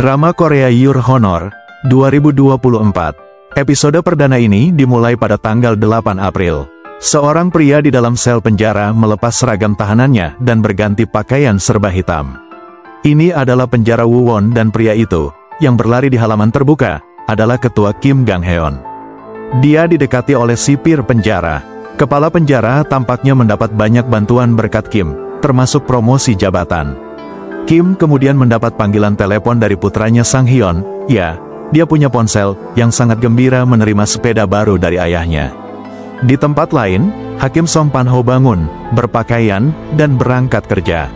Drama Korea Your Honor, 2024. Episode perdana ini dimulai pada tanggal 8 April. Seorang pria di dalam sel penjara melepas seragam tahanannya dan berganti pakaian serba hitam. Ini adalah penjara Woo-won dan pria itu, yang berlari di halaman terbuka, adalah ketua Kim Gang-heon. Dia didekati oleh sipir penjara. Kepala penjara tampaknya mendapat banyak bantuan berkat Kim, termasuk promosi jabatan. Kim kemudian mendapat panggilan telepon dari putranya Sang Hyun. Ya, dia punya ponsel, yang sangat gembira menerima sepeda baru dari ayahnya. Di tempat lain, Hakim Song Pan-ho bangun, berpakaian, dan berangkat kerja.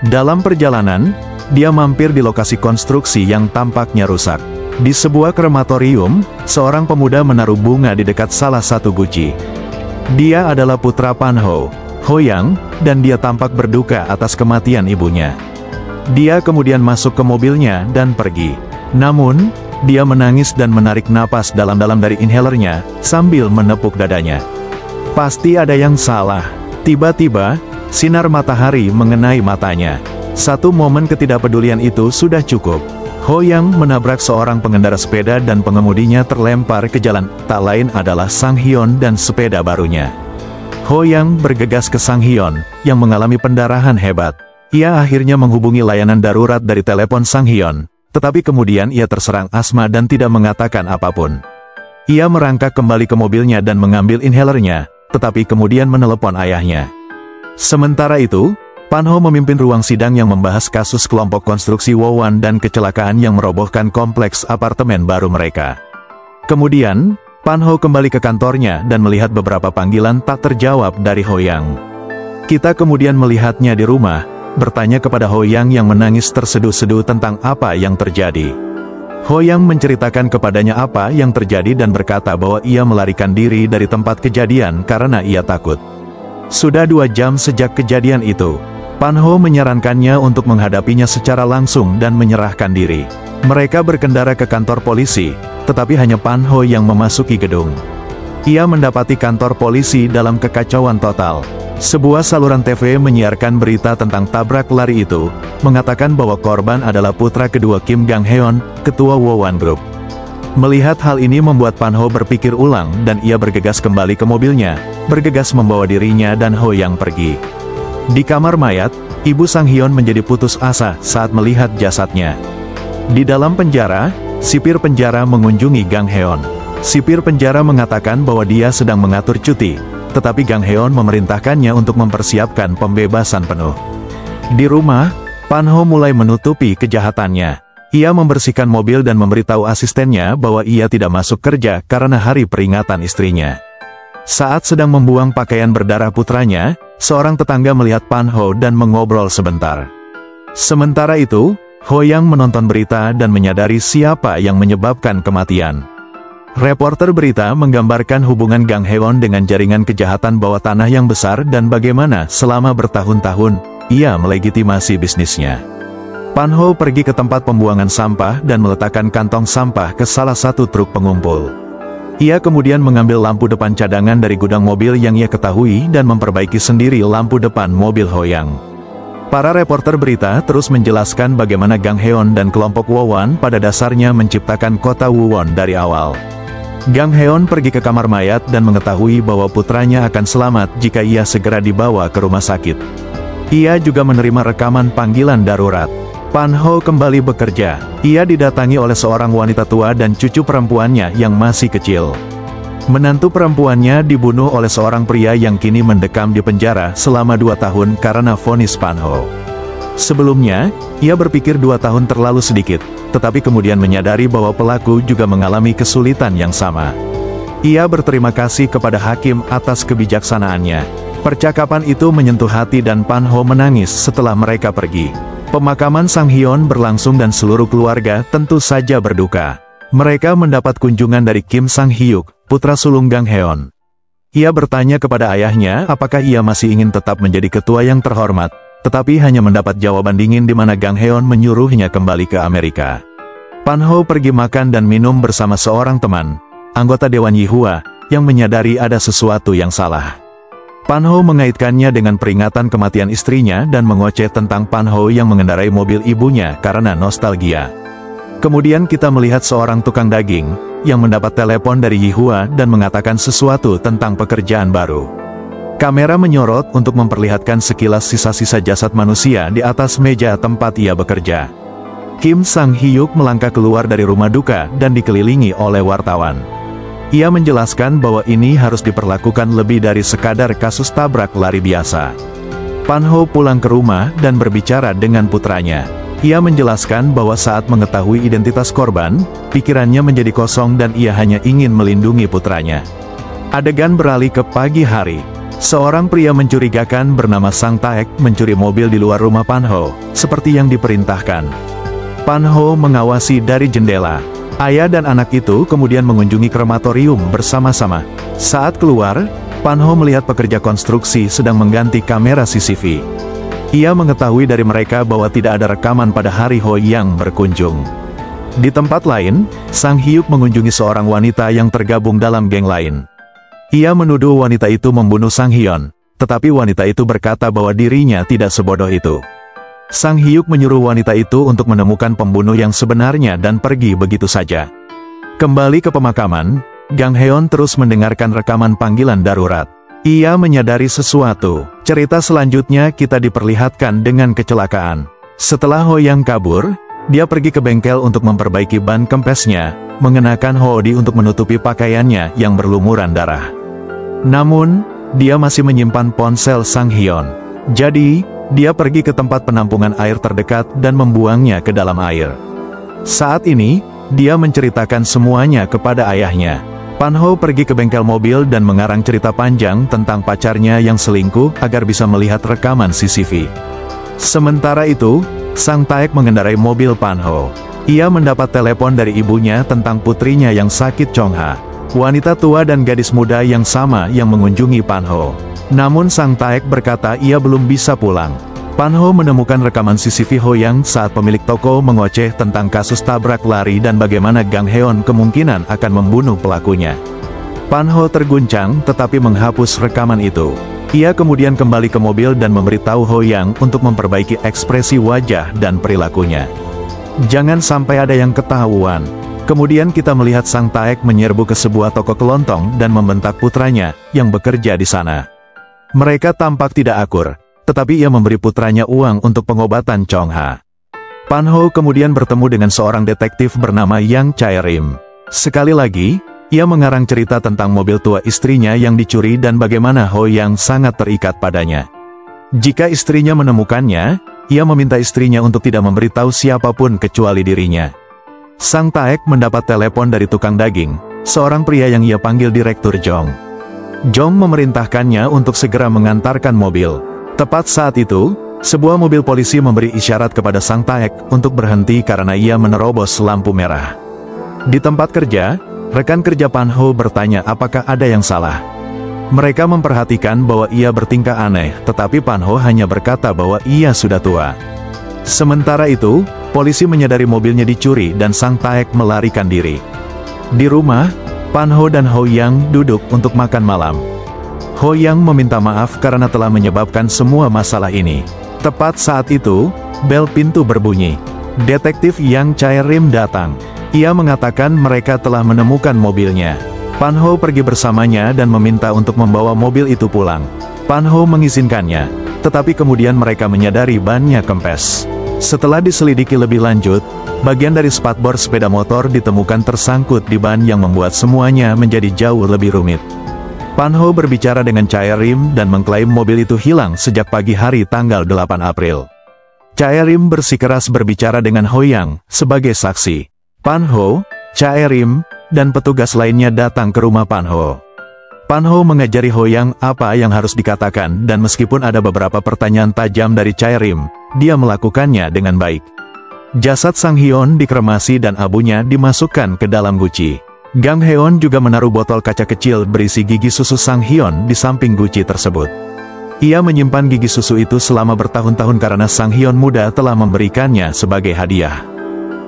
Dalam perjalanan, dia mampir di lokasi konstruksi yang tampaknya rusak. Di sebuah krematorium, seorang pemuda menaruh bunga di dekat salah satu guci. Dia adalah putra Pan-ho, Ho-yang, dan dia tampak berduka atas kematian ibunya. Dia kemudian masuk ke mobilnya dan pergi. Namun, dia menangis dan menarik napas dalam-dalam dari inhalernya, sambil menepuk dadanya. Pasti ada yang salah. Tiba-tiba, sinar matahari mengenai matanya. Satu momen ketidakpedulian itu sudah cukup. Ho-yang menabrak seorang pengendara sepeda dan pengemudinya terlempar ke jalan. Tak lain adalah Sang Hyun dan sepeda barunya. Ho-yang bergegas ke Sang Hyun, yang mengalami pendarahan hebat. Ia akhirnya menghubungi layanan darurat dari telepon Sang Hyun, tetapi kemudian ia terserang asma dan tidak mengatakan apapun. Ia merangkak kembali ke mobilnya dan mengambil inhalernya, tetapi kemudian menelepon ayahnya. Sementara itu, Pan-ho memimpin ruang sidang yang membahas kasus kelompok konstruksi Woo-won dan kecelakaan yang merobohkan kompleks apartemen baru mereka. Kemudian, Pan-ho kembali ke kantornya dan melihat beberapa panggilan tak terjawab dari Ho-yang. Kita kemudian melihatnya di rumah, bertanya kepada Ho-yang yang menangis terseduh-seduh tentang apa yang terjadi. Ho-yang menceritakan kepadanya apa yang terjadi dan berkata bahwa ia melarikan diri dari tempat kejadian karena ia takut. Sudah 2 jam sejak kejadian itu. Pan-ho menyarankannya untuk menghadapinya secara langsung dan menyerahkan diri. Mereka berkendara ke kantor polisi, tetapi hanya Pan-ho yang memasuki gedung. Ia mendapati kantor polisi dalam kekacauan total. Sebuah saluran TV menyiarkan berita tentang tabrak lari itu, mengatakan bahwa korban adalah putra kedua Kim Gang-heon, ketua Woo-won Group. Melihat hal ini membuat Pan-ho berpikir ulang dan ia bergegas kembali ke mobilnya, bergegas membawa dirinya dan Ho-yang pergi. Di kamar mayat, ibu Sang Hyun menjadi putus asa saat melihat jasadnya. Di dalam penjara, sipir penjara mengunjungi Gang-heon. Sipir penjara mengatakan bahwa dia sedang mengatur cuti, tetapi Gang-heon memerintahkannya untuk mempersiapkan pembebasan penuh. Di rumah, Pan-ho mulai menutupi kejahatannya. Ia membersihkan mobil dan memberitahu asistennya bahwa ia tidak masuk kerja karena hari peringatan istrinya. Saat sedang membuang pakaian berdarah putranya, seorang tetangga melihat Pan-ho dan mengobrol sebentar. Sementara itu, Ho-yang menonton berita dan menyadari siapa yang menyebabkan kematian. Reporter berita menggambarkan hubungan Gang-heon dengan jaringan kejahatan bawah tanah yang besar dan bagaimana selama bertahun-tahun, ia melegitimasi bisnisnya. Pan-ho pergi ke tempat pembuangan sampah dan meletakkan kantong sampah ke salah satu truk pengumpul. Ia kemudian mengambil lampu depan cadangan dari gudang mobil yang ia ketahui dan memperbaiki sendiri lampu depan mobil Ho-yang. Para reporter berita terus menjelaskan bagaimana Gang-heon dan kelompok Woo-won pada dasarnya menciptakan kota Woo-won dari awal. Gang-heon pergi ke kamar mayat dan mengetahui bahwa putranya akan selamat jika ia segera dibawa ke rumah sakit. Ia juga menerima rekaman panggilan darurat. Pan-ho kembali bekerja. Ia didatangi oleh seorang wanita tua dan cucu perempuannya yang masih kecil. Menantu perempuannya dibunuh oleh seorang pria yang kini mendekam di penjara selama 2 tahun karena vonis Pan-ho. Sebelumnya, ia berpikir 2 tahun terlalu sedikit, tetapi kemudian menyadari bahwa pelaku juga mengalami kesulitan yang sama. Ia berterima kasih kepada hakim atas kebijaksanaannya. Percakapan itu menyentuh hati dan Pan-ho menangis setelah mereka pergi. Pemakaman Sang Hyun berlangsung dan seluruh keluarga tentu saja berduka. Mereka mendapat kunjungan dari Kim Sang-hyuk, putra sulung Gang-heon. Ia bertanya kepada ayahnya apakah ia masih ingin tetap menjadi ketua yang terhormat, tetapi hanya mendapat jawaban dingin di mana Gang-heon menyuruhnya kembali ke Amerika. Pan-ho pergi makan dan minum bersama seorang teman, anggota Dewan Yihua, yang menyadari ada sesuatu yang salah. Pan-ho mengaitkannya dengan peringatan kematian istrinya dan mengoceh tentang Pan-ho yang mengendarai mobil ibunya karena nostalgia. Kemudian kita melihat seorang tukang daging, yang mendapat telepon dari Yihua dan mengatakan sesuatu tentang pekerjaan baru. Kamera menyorot untuk memperlihatkan sekilas sisa-sisa jasad manusia di atas meja tempat ia bekerja. Kim Sang-hyuk melangkah keluar dari rumah duka dan dikelilingi oleh wartawan. Ia menjelaskan bahwa ini harus diperlakukan lebih dari sekadar kasus tabrak lari biasa. Pan-ho pulang ke rumah dan berbicara dengan putranya. Ia menjelaskan bahwa saat mengetahui identitas korban, pikirannya menjadi kosong dan ia hanya ingin melindungi putranya. Adegan beralih ke pagi hari. Seorang pria mencurigakan bernama Sang Taek mencuri mobil di luar rumah Pan-ho, seperti yang diperintahkan. Pan-ho mengawasi dari jendela. Ayah dan anak itu kemudian mengunjungi krematorium bersama-sama. Saat keluar, Pan-ho melihat pekerja konstruksi sedang mengganti kamera CCTV. Ia mengetahui dari mereka bahwa tidak ada rekaman pada hari Ho yang berkunjung. Di tempat lain, Sang-hyuk mengunjungi seorang wanita yang tergabung dalam geng lain. Ia menuduh wanita itu membunuh Sang-hyun, tetapi wanita itu berkata bahwa dirinya tidak sebodoh itu. Sang-hyuk menyuruh wanita itu untuk menemukan pembunuh yang sebenarnya dan pergi begitu saja. Kembali ke pemakaman, Gang Heon terus mendengarkan rekaman panggilan darurat. Ia menyadari sesuatu. Cerita selanjutnya kita diperlihatkan dengan kecelakaan. Setelah Ho Yang kabur, dia pergi ke bengkel untuk memperbaiki ban kempesnya, mengenakan hoodie untuk menutupi pakaiannya yang berlumuran darah. Namun, dia masih menyimpan ponsel Sang-hyun. Jadi, dia pergi ke tempat penampungan air terdekat dan membuangnya ke dalam air. Saat ini, dia menceritakan semuanya kepada ayahnya. Pan-ho pergi ke bengkel mobil dan mengarang cerita panjang tentang pacarnya yang selingkuh agar bisa melihat rekaman CCTV. Sementara itu, Sang Taek mengendarai mobil Pan-ho. Ia mendapat telepon dari ibunya tentang putrinya yang sakit Chong-ha, wanita tua dan gadis muda yang sama yang mengunjungi Pan-ho. Namun Sang Taek berkata ia belum bisa pulang. Pan-ho menemukan rekaman CCTV Ho Yang saat pemilik toko mengoceh tentang kasus tabrak lari dan bagaimana Gang Heon kemungkinan akan membunuh pelakunya. Pan-ho terguncang tetapi menghapus rekaman itu. Ia kemudian kembali ke mobil dan memberitahu Ho Yang untuk memperbaiki ekspresi wajah dan perilakunya. Jangan sampai ada yang ketahuan. Kemudian kita melihat Sang Taek menyerbu ke sebuah toko kelontong dan membentak putranya yang bekerja di sana. Mereka tampak tidak akur, tetapi ia memberi putranya uang untuk pengobatan Chong-ha. Pan-ho kemudian bertemu dengan seorang detektif bernama Yang Chae-rim. Sekali lagi, ia mengarang cerita tentang mobil tua istrinya yang dicuri dan bagaimana Ho Yang sangat terikat padanya. Jika istrinya menemukannya, ia meminta istrinya untuk tidak memberitahu siapapun kecuali dirinya. Sang Taek mendapat telepon dari tukang daging, seorang pria yang ia panggil Direktur Jong. Jong memerintahkannya untuk segera mengantarkan mobil. Tepat saat itu, sebuah mobil polisi memberi isyarat kepada Sang Taek untuk berhenti karena ia menerobos lampu merah. Di tempat kerja, rekan kerja Pan-ho bertanya apakah ada yang salah. Mereka memperhatikan bahwa ia bertingkah aneh, tetapi Pan-ho hanya berkata bahwa ia sudah tua. Sementara itu, polisi menyadari mobilnya dicuri dan Sang Taek melarikan diri. Di rumah, Pan-ho dan Ho Yang duduk untuk makan malam. Ho Yang meminta maaf karena telah menyebabkan semua masalah ini. Tepat saat itu, bel pintu berbunyi. Detektif Yang Chae-rim datang. Ia mengatakan mereka telah menemukan mobilnya. Pan-ho pergi bersamanya dan meminta untuk membawa mobil itu pulang. Pan-ho mengizinkannya, tetapi kemudian mereka menyadari bannya kempes. Setelah diselidiki lebih lanjut, bagian dari spatbor sepeda motor ditemukan tersangkut di ban yang membuat semuanya menjadi jauh lebih rumit. Pan-ho berbicara dengan Chae-rim dan mengklaim mobil itu hilang sejak pagi hari tanggal 8 April. Chae-rim bersikeras berbicara dengan Ho Yang sebagai saksi. Pan-ho, Chae-rim, dan petugas lainnya datang ke rumah Pan-ho. Pan-ho mengajari Ho Yang apa yang harus dikatakan dan meskipun ada beberapa pertanyaan tajam dari Chae-rim, dia melakukannya dengan baik. Jasad Sang-hyun dikremasi dan abunya dimasukkan ke dalam guci. Gang Heon juga menaruh botol kaca kecil berisi gigi susu Sang-hyun di samping guci tersebut. Ia menyimpan gigi susu itu selama bertahun-tahun karena Sang-hyun muda telah memberikannya sebagai hadiah.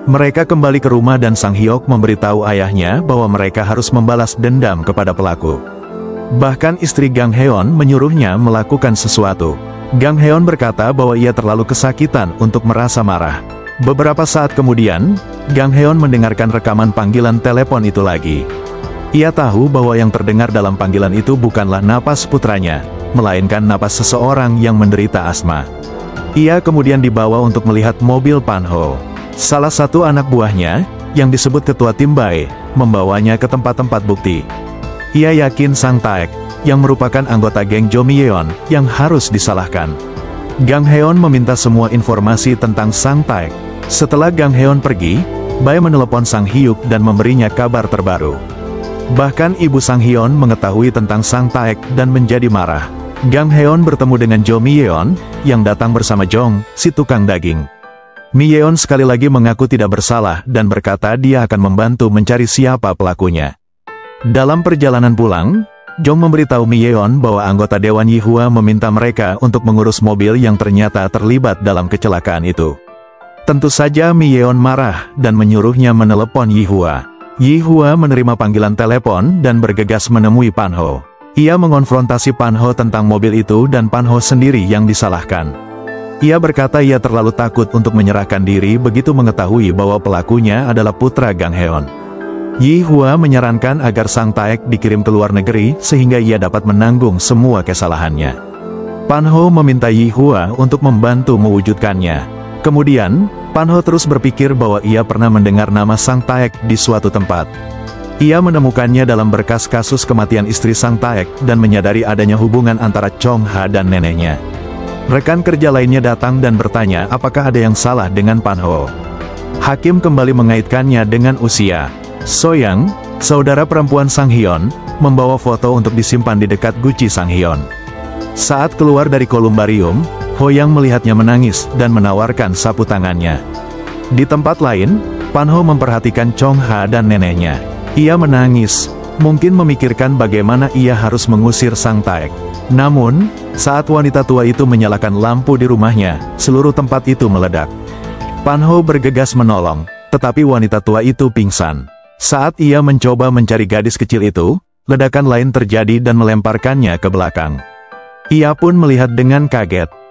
Mereka kembali ke rumah dan Sang-hyuk memberitahu ayahnya bahwa mereka harus membalas dendam kepada pelaku. Bahkan istri Gang Heon menyuruhnya melakukan sesuatu. Gang Heon berkata bahwa ia terlalu kesakitan untuk merasa marah. Beberapa saat kemudian, Gang Heon mendengarkan rekaman panggilan telepon itu lagi. Ia tahu bahwa yang terdengar dalam panggilan itu bukanlah napas putranya, melainkan napas seseorang yang menderita asma. Ia kemudian dibawa untuk melihat mobil Pan-ho. Salah satu anak buahnya, yang disebut Ketua Tim Bae, membawanya ke tempat-tempat bukti. Ia yakin Sang Taek, yang merupakan anggota geng Jo Mi-yeon, yang harus disalahkan. Gang Heon meminta semua informasi tentang Sang Taek. Setelah Gang Heon pergi, Bae menelepon Sang Hyuk dan memberinya kabar terbaru. Bahkan ibu Sang Hyun mengetahui tentang Sang Taek dan menjadi marah. Gang Heon bertemu dengan Jo Mi-yeon, yang datang bersama Jong, si tukang daging. Mi-yeon sekali lagi mengaku tidak bersalah dan berkata dia akan membantu mencari siapa pelakunya. Dalam perjalanan pulang, Jong memberitahu Mi-yeon bahwa anggota Dewan Yihua meminta mereka untuk mengurus mobil yang ternyata terlibat dalam kecelakaan itu. Tentu saja Mi-yeon marah dan menyuruhnya menelepon Yihua. Yihua menerima panggilan telepon dan bergegas menemui Pan-ho. Ia mengonfrontasi Pan-ho tentang mobil itu dan Pan-ho sendiri yang disalahkan. Ia berkata ia terlalu takut untuk menyerahkan diri begitu mengetahui bahwa pelakunya adalah putra Gang Heon. Yihua menyarankan agar Sang Taek dikirim ke luar negeri sehingga ia dapat menanggung semua kesalahannya. Pan-ho meminta Yihua untuk membantu mewujudkannya. Kemudian, Pan-ho terus berpikir bahwa ia pernah mendengar nama Sang Taek di suatu tempat. Ia menemukannya dalam berkas kasus kematian istri Sang Taek dan menyadari adanya hubungan antara Chong Ha dan neneknya. Rekan kerja lainnya datang dan bertanya apakah ada yang salah dengan Pan-ho. Hakim kembali mengaitkannya dengan usia. So-young, saudara perempuan Sang Hyun, membawa foto untuk disimpan di dekat guci Sang Hyun. Saat keluar dari kolumbarium, Ho-yang melihatnya menangis dan menawarkan sapu tangannya. Di tempat lain, Pan-ho memperhatikan Chong Ha dan neneknya. Ia menangis, mungkin memikirkan bagaimana ia harus mengusir Sang Taek. Namun, saat wanita tua itu menyalakan lampu di rumahnya, seluruh tempat itu meledak. Pan-ho bergegas menolong, tetapi wanita tua itu pingsan. Saat ia mencoba mencari gadis kecil itu, ledakan lain terjadi dan melemparkannya ke belakang. Ia pun melihat dengan kaget.